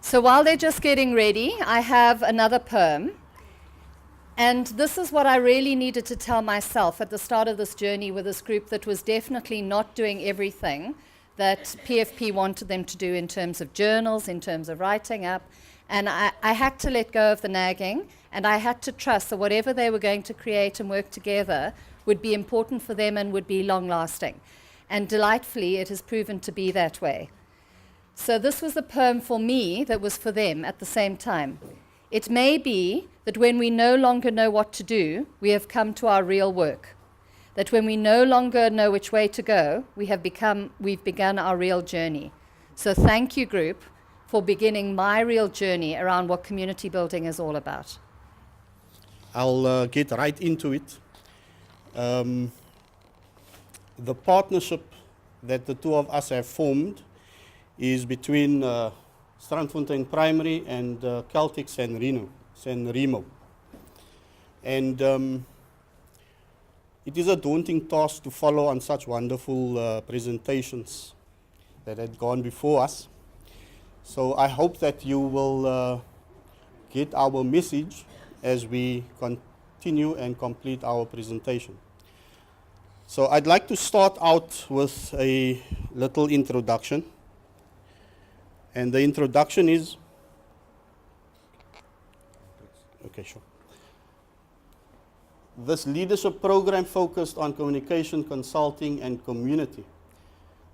So while they're just getting ready, I have another poem. And this is what I really needed to tell myself at the start of this journey with this group that was definitely not doing everything that PFP wanted them to do in terms of journals, in terms of writing up. And I had to let go of the nagging, and I had to trust that whatever they were going to create and work together would be important for them and would be long-lasting. And delightfully, it has proven to be that way. So this was a poem for me that was for them at the same time. It may be that when we no longer know what to do, we have come to our real work. That when we no longer know which way to go, we've begun our real journey. So thank you, group, for beginning my real journey around what community building is all about. I'll get right into it. The partnership that the two of us have formed is between Strandfontein Primary and Celtic San Remo. And it is a daunting task to follow on such wonderful presentations that had gone before us. So I hope that you will get our message as we continue and complete our presentation. So I'd like to start out with a little introduction. And the introduction is, okay, sure. This leadership program focused on communication, consulting, and community.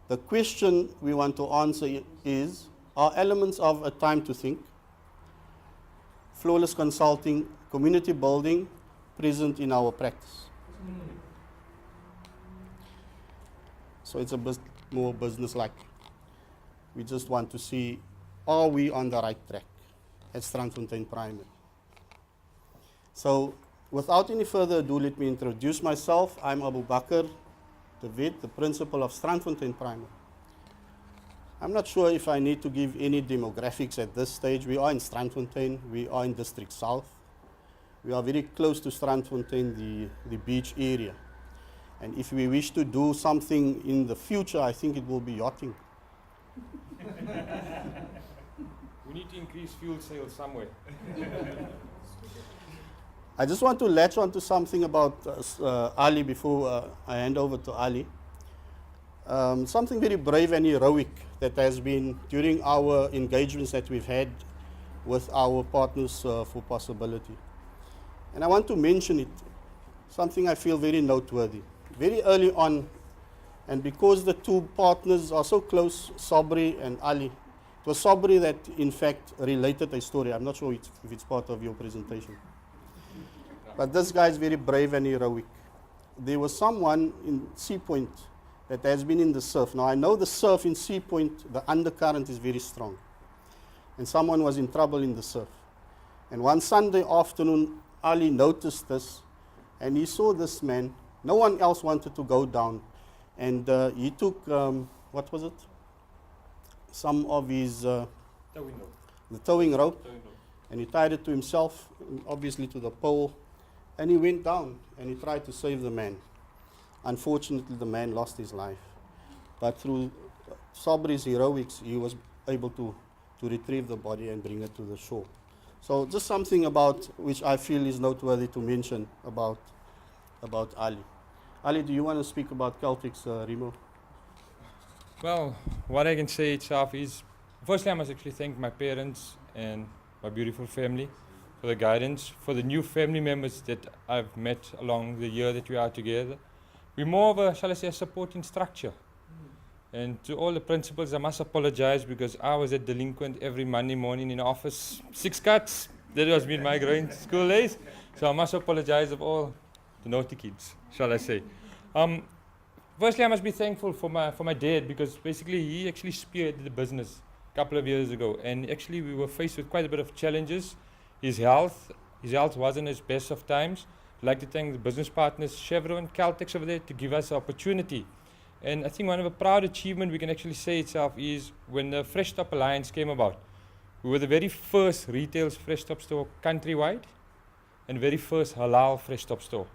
The question we want to answer is, are elements of A Time to Think, flawless consulting, community building present in our practice? So it's a more business-like. We just want to see, are we on the right track at Strandfontein Primary? So without any further ado, let me introduce myself. I'm Abu Bakr de Wet, the principal of Strandfontein Primary. I'm not sure if I need to give any demographics at this stage. We are in Strandfontein. We are in District South. We are very close to Strandfontein, the beach area. And if we wish to do something in the future, I think it will be yachting. We need to increase fuel sales somewhere. I just want to latch on to something about Ali before I hand over to Ali. Something very brave and heroic that has been during our engagements that we've had with our partners for possibility. And I want to mention it, something I feel very noteworthy. Very early on, and because the two partners are so close, Sabri and Ali, it was Sabri that in fact related a story. I'm not sure if it's part of your presentation. But this guy is very brave and heroic. There was someone in Sea Point that has been in the surf. Now I know the surf in Sea Point, the undercurrent is very strong. And someone was in trouble in the surf. And one Sunday afternoon, Ali noticed this, and he saw this man. No one else wanted to go down. And he took, what was it? Some of his, the towing rope, and he tied it to himself, obviously to the pole, and he went down, and he tried to save the man. Unfortunately, the man lost his life. But through Sabri's heroics, he was able to retrieve the body and bring it to the shore. So just something about which I feel is noteworthy to mention about Ali. Ali, do you want to speak about Celtic's Remo? Well, what I can say itself is, firstly I must actually thank my parents and my beautiful family for the guidance, for the new family members that I've met along the year that we are together. We're more of a, shall I say, a supporting structure. And to all the principals, I must apologize because I was a delinquent every Monday morning in the office. 6 cuts, that was me in my growing school days. So I must apologize of all the naughty kids, shall I say. Firstly, I must be thankful for my dad because basically he actually spearheaded the business a couple of years ago. And actually we were faced with quite a bit of challenges. His health wasn't his best of times. I'd like to thank the business partners, Chevron, Caltex over there to give us the opportunity. And I think one of the proud achievements we can actually say itself is when the Fresh Stop Alliance came about. We were the very first retail Fresh Stop store countrywide and very first halal Fresh Stop store.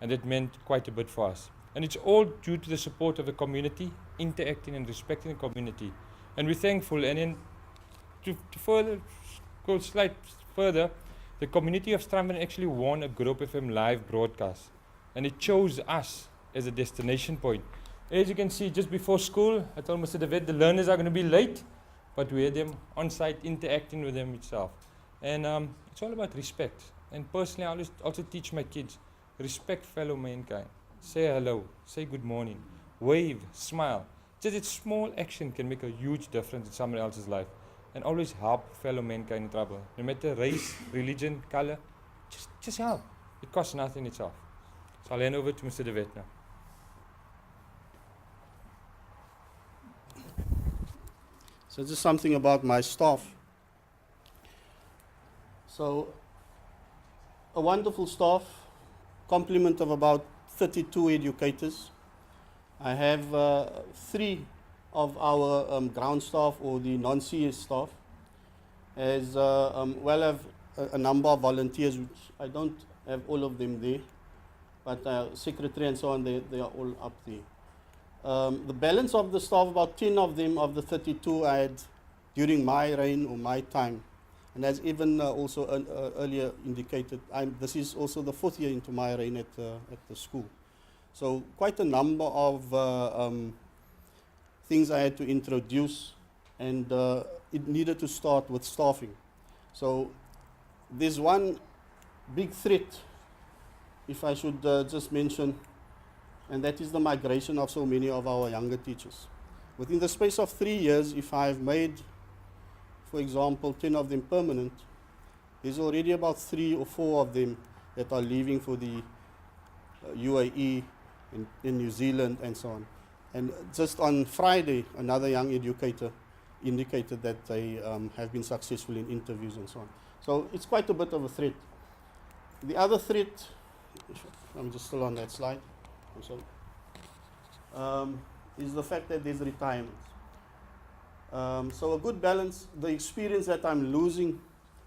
And that meant quite a bit for us. And it's all due to the support of the community, interacting and respecting the community. And we're thankful. And then to further go slight further, the community of Strandfontein actually won a Group FM live broadcast, and it chose us as a destination point. As you can see, just before school, I told Mr. David the learners are going to be late, but we had them on site interacting with them itself. And it's all about respect. And personally, I always also teach my kids, respect fellow mankind. Say hello, say good morning, wave, smile. Just a small action can make a huge difference in someone else's life. And always help fellow mankind in trouble. No matter race, religion, color, just help. It costs nothing itself. So I'll hand over to Mr. David now. So just something about my staff. So a wonderful staff, complement of about 32 educators. I have 3 of our ground staff or the non-CS staff, as well as a number of volunteers, which I don't have all of them there, but secretary and so on, they are all up there. The balance of the staff, about 10 of them, of the 32 I had during my reign or my time. And as even also earlier indicated, this is also the 4th year into my reign at the school. So quite a number of things I had to introduce, and it needed to start with staffing. So there's one big threat, if I should just mention, and that is the migration of so many of our younger teachers. Within the space of 3 years, if I've made, for example, 10 of them permanent, there's already about 3 or 4 of them that are leaving for the UAE, in New Zealand and so on. And just on Friday, another young educator indicated that they have been successful in interviews and so on. So it's quite a bit of a threat. The other threat, I'm just still on that slide, I'm sorry, is the fact that there's retirements. So a good balance, the experience that I'm losing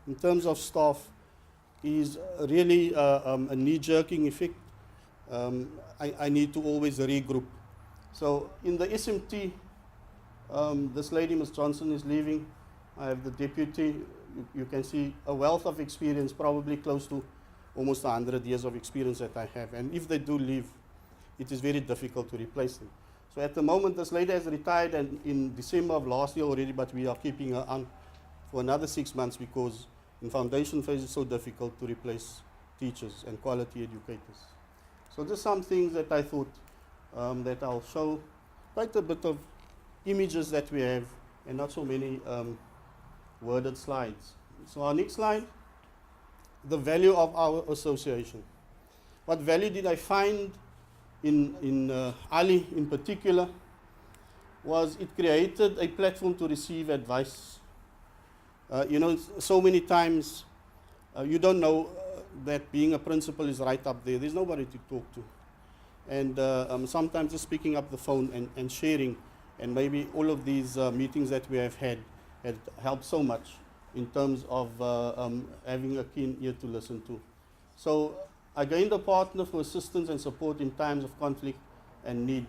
in terms of staff is really a knee-jerking effect. I need to always regroup. So in the SMT, this lady, Ms. Johnson, is leaving. I have the deputy. You can see a wealth of experience, probably close to almost 100 years of experience that I have. And if they do leave, it is very difficult to replace them. So at the moment, this lady has retired and in December of last year already, but we are keeping her on for another 6 months because in foundation phase it's so difficult to replace teachers and quality educators. So just some things that I thought that I'll show, quite a bit of images that we have and not so many worded slides. So our next slide, the value of our association. What value did I find in Ali in particular was it created a platform to receive advice. You know, so many times you don't know that being a principal is right up there. There's nobody to talk to. And sometimes just picking up the phone and sharing, and maybe all of these meetings that we have had helped so much in terms of having a keen ear to listen to. So I gained a partner for assistance and support in times of conflict and need.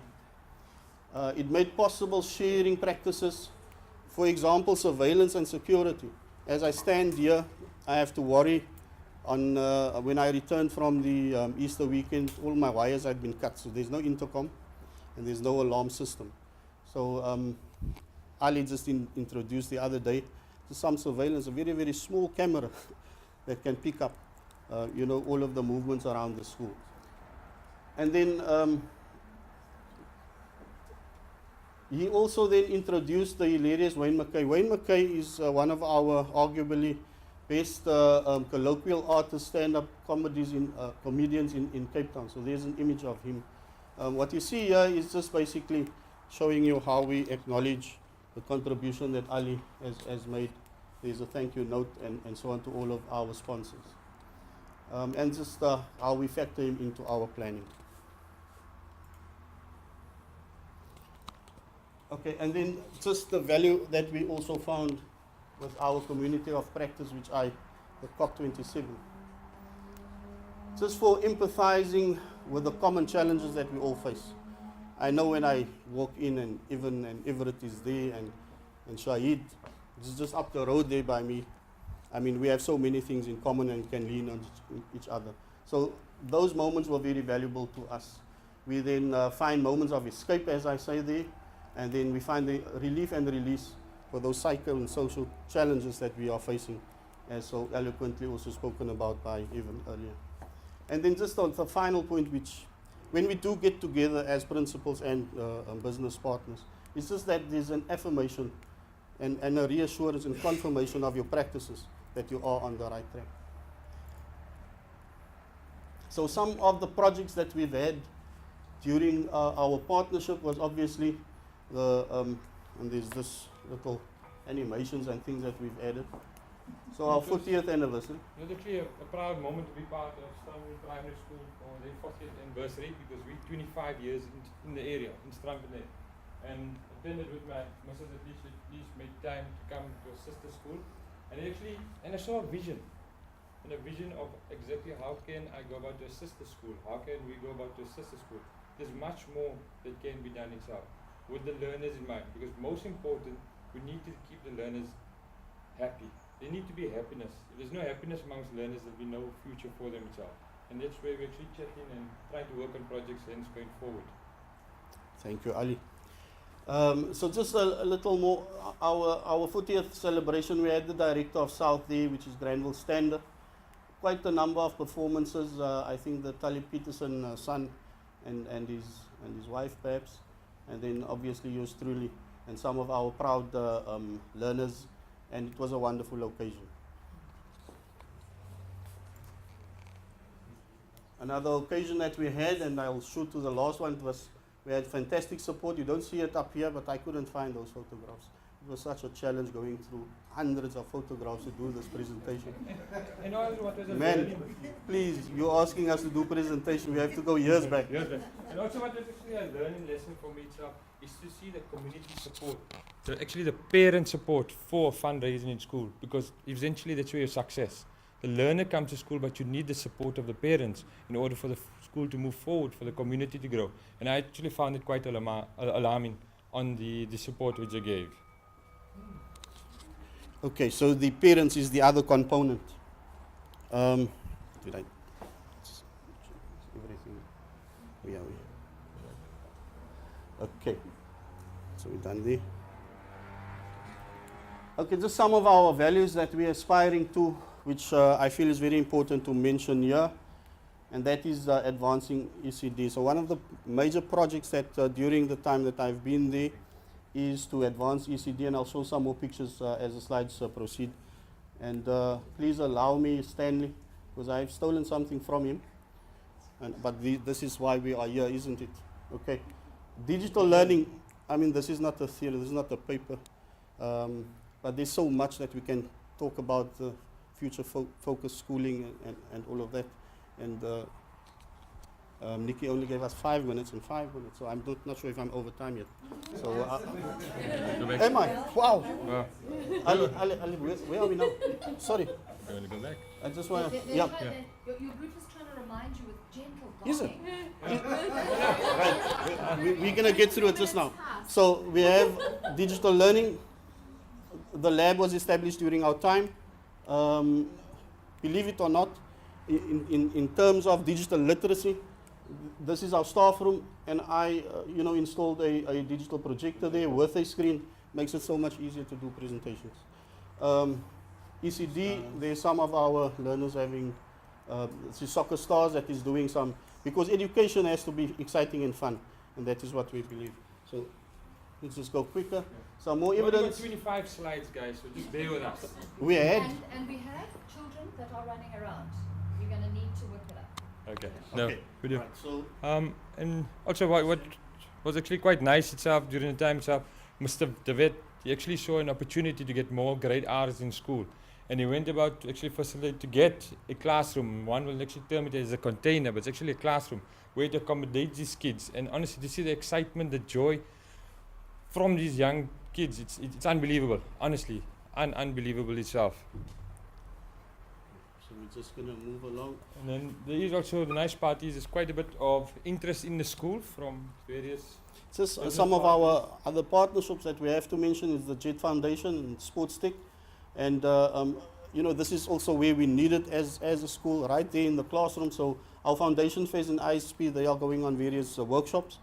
It made possible sharing practices, for example, surveillance and security. As I stand here, I have to worry on when I returned from the Easter weekend, all my wires had been cut, so there's no intercom and there's no alarm system. So Ali just introduced the other day to some surveillance, a very, very small camera that can pick up you know, all of the movements around the school. And then he also then introduced the hilarious Wayne McKay. Wayne McKay is one of our arguably best colloquial artists, stand-up comedians in Cape Town. So there's an image of him. What you see here is just basically showing you how we acknowledge the contribution that Ali has made. There's a thank you note and so on to all of our sponsors. And just how we factor him into our planning. Okay, and then just the value that we also found with our community of practice, the COP27. Just for empathizing with the common challenges that we all face. I know when I walk in and Everett is there and Shahid, It's just up the road there by me. I mean, we have so many things in common and can lean on each other. So those moments were very valuable to us. We then find moments of escape, as I say there, and then we find the relief and release for those psycho and social challenges that we are facing, as so eloquently also spoken about by Evan earlier. And then just on the final point, which when we do get together as principals and business partners, it's just that there's an affirmation and a reassurance and confirmation of your practices that you are on the right track. So some of the projects that we've had during our partnership was obviously and there's this little animations and things that we've added. So our 40th anniversary. It's actually a proud moment to be part of Strandfontein Primary School for their 40th anniversary, because we're 25 years in the area, in Strandfontein. And attended with my missus at least made time to come to a sister school. And I saw a vision. And a vision of exactly how can I go about to a sister school? How can we go about to a sister school? There's much more that can be done itself with the learners in mind, because most important, we need to keep the learners happy. There need to be happiness. If there's no happiness amongst learners, there'll be no future for them itself. And that's where we're actually chatting and trying to work on projects hence going forward. Thank you, Ali. So just a little more, our 40th celebration, we had the director of South there, which is Granville Stander. Quite a number of performances. I think the Tully Peterson son and his wife perhaps, and then obviously yours truly and some of our proud learners, and it was a wonderful occasion. Another occasion that we had, and I'll shoot to the last one, was we had fantastic support. You don't see it up here, but I couldn't find those photographs. It was such a challenge going through hundreds of photographs to do this presentation. And also what was a Man, please, you're asking us to do presentation. We have to go years back. And also what was actually a learning lesson for me itself is to see the community support. So actually the parent support for fundraising in school, because eventually that's where your success. The learner comes to school, but you need the support of the parents in order for the school to move forward, for the community to grow. And I actually found it quite alarming on the support which they gave. Okay, so the parents is the other component. Did I? Everything. We are. Okay, so we're done there. Okay, just some of our values that we're aspiring to, which I feel is very important to mention here, and that is advancing ECD. So one of the major projects that during the time that I've been there is to advance ECD, and I'll show some more pictures as the slides proceed. And please allow me, Stanley, because I've stolen something from him, but this is why we are here, isn't it? Okay. Digital learning, I mean, this is not a theory, this is not a paper, but there's so much that we can talk about future focused schooling and all of that. And Nikki only gave us 5 minutes and 5 minutes, so I'm not sure if I'm over time yet. So, am I? Wow. Ali, where are we now? Sorry. You want to go back? I just want to, yeah. Your group is trying to remind you with gentle Is it? guiding. Right. We're going to get through it just now. So we have digital learning. The lab was established during our time. Believe it or not, in terms of digital literacy, this is our staff room, and I installed a digital projector there with a screen. Makes it so much easier to do presentations. ECD, there's some of our learners having soccer stars that is doing some, because education has to be exciting and fun, and that is what we believe. So let's just go quicker. Some more evidence. 25 slides, guys, so just bear with us. We had. And we have children that are running around. You're going to need to work it up. Okay. No, Okay. we do. Right, so And also what was actually quite nice itself during the time itself, Mr. David, he actually saw an opportunity to get more grade R's in school. And he went about to actually facilitate to get a classroom. One will actually term it as a container, but it's actually a classroom where to accommodate these kids. And honestly, to see the excitement, the joy from these young kids, it's unbelievable. Honestly, unbelievable itself. So we we're just going to move along. And then there is also the nice part is there's quite a bit of interest in the school from various. Just Business some of partners. our other partnerships that we have to mention is the Jet Foundation and Sports Tech. And, you know, this is also where we need it as a school, right there in the classroom. So our foundation phase in ISP, they are going on various workshops.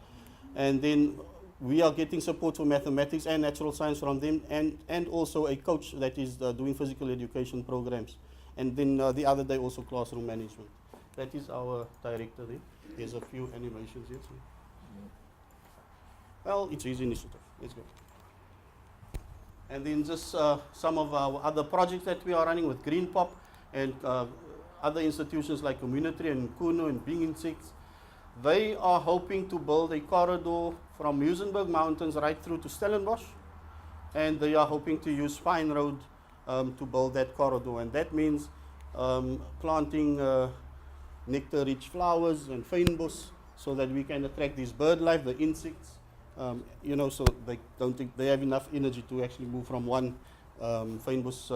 And then we are getting support for mathematics and natural science from them, and also a coach that is doing physical education programs. And then the other day also classroom management. That is our director there. There's a few animations here. So. Well, it's his initiative. Let's go. And then just some of our other projects that we are running with Green Pop and other institutions like Community and Kuno and Bing Insects. They are hoping to build a corridor from Muizenberg Mountains right through to Stellenbosch. And they are hoping to use Pine Road to build that corridor. And that means planting nectar-rich flowers and fynbos so that we can attract this bird life, the insects. You know, so they don't think they have enough energy to actually move from one fynbos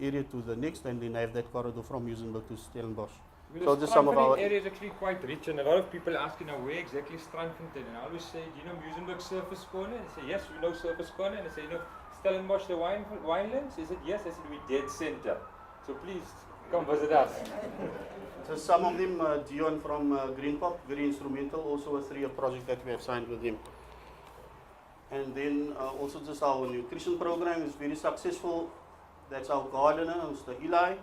area to the next, and then have that corridor from Muizenberg to Stellenbosch. Because So just some of Strandfontein our area is actually quite rich, and a lot of people ask, you know, where exactly is Strandfontein? And I always say, do you know Muizenberg Surface Corner? And they say, yes, we know Surface Corner. And I say, you know, Stellenbosch, the winelands? He said, yes. I said, we're dead center. So please, come visit us. So some of them, Dion from Green Pop, very instrumental, also a 3-year project that we have signed with him. And then also just our nutrition program is very successful. That's our gardener, Mr. Eli.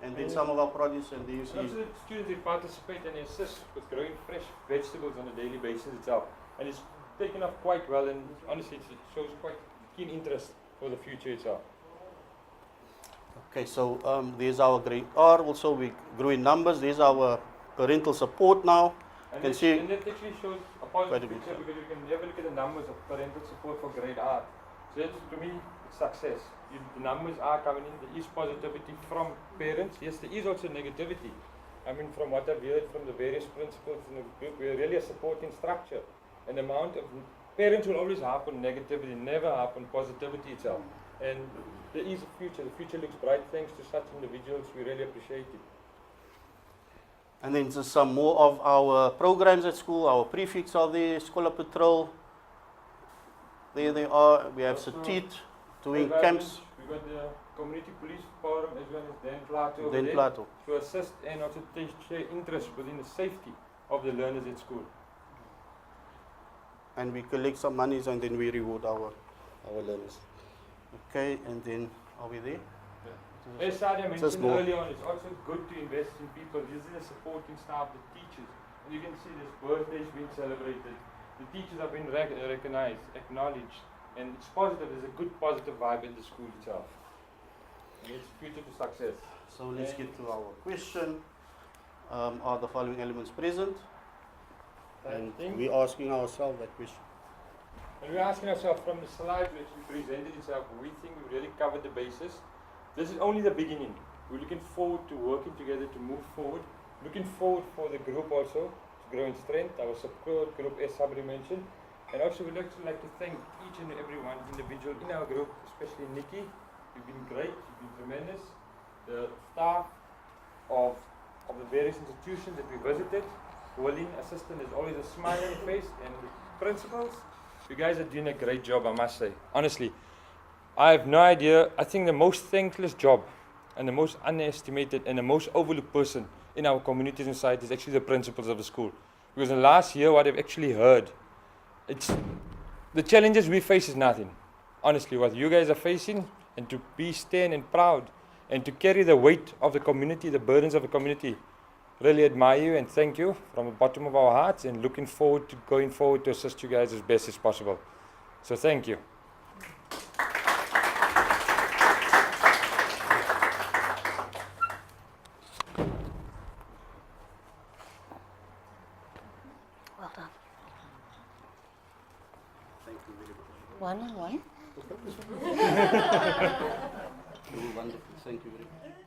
And then some of our produce, and there you see. And also the students who participate and assist with growing fresh vegetables on a daily basis itself. And it's taken off quite well, and honestly it shows quite keen interest for the future itself. Okay, so there's our grade R. Also, we grew in numbers. There's our parental support now. And Can it, see and it actually shows a quite a positive bit, picture yeah. because you can have a look at the numbers of parental support for grade R. So that's, to me, it's success. The numbers are coming in. There is positivity from parents. Yes, there is also negativity. I mean, from what I've heard from the various principals in the group, we're really a supporting structure. An amount of parents will always harp on negativity, never harp on positivity itself. And there is a future. The future looks bright thanks to such individuals. We really appreciate it. And then just some more of our programs at school. Our prefects are there, Scholar Patrol. There they are. We have Satit doing camps. We've got the Community Police Forum as well as Dan Plato over Then there Plato. to assist and also take share interest within the safety of the learners at school. And we collect some monies and then we reward our learners. Okay, and then are we there? As Sadia Just mentioned more. earlier on, it's also good to invest in people. This is the supporting staff, the teachers. And you can see this birthdays being celebrated. The teachers have been recognized, acknowledged, and it's positive. There's a good positive vibe in the school itself. And it's future to success. So let's get to our question. Are the following elements present? And we're asking ourselves that question. And we're asking ourselves from the slide which we presented itself, we think we've really covered the basis. This is only the beginning. We're looking forward to working together to move forward. Looking forward for the group also to grow in strength. Our support group, as Sabri mentioned. And also we'd also like to thank each and every one individual in our group, especially Nikki. You've been great, you've been tremendous. The staff of the various institutions that we visited. Willing assistant is always a smile on your face, and the principals, you guys are doing a great job, I must say. Honestly, I have no idea. I think the most thankless job and the most underestimated and the most overlooked person in our communities and society is actually the principals of the school. Because in the last year, what I've actually heard, it's the challenges we face is nothing. Honestly, what you guys are facing, and to be stern and proud, and to carry the weight of the community, the burdens of the community, really admire you and thank you from the bottom of our hearts, and looking forward to going forward to assist you guys as best as possible. So thank you. Well done. Thank you very much. One and one. Wonderful. Thank you very much.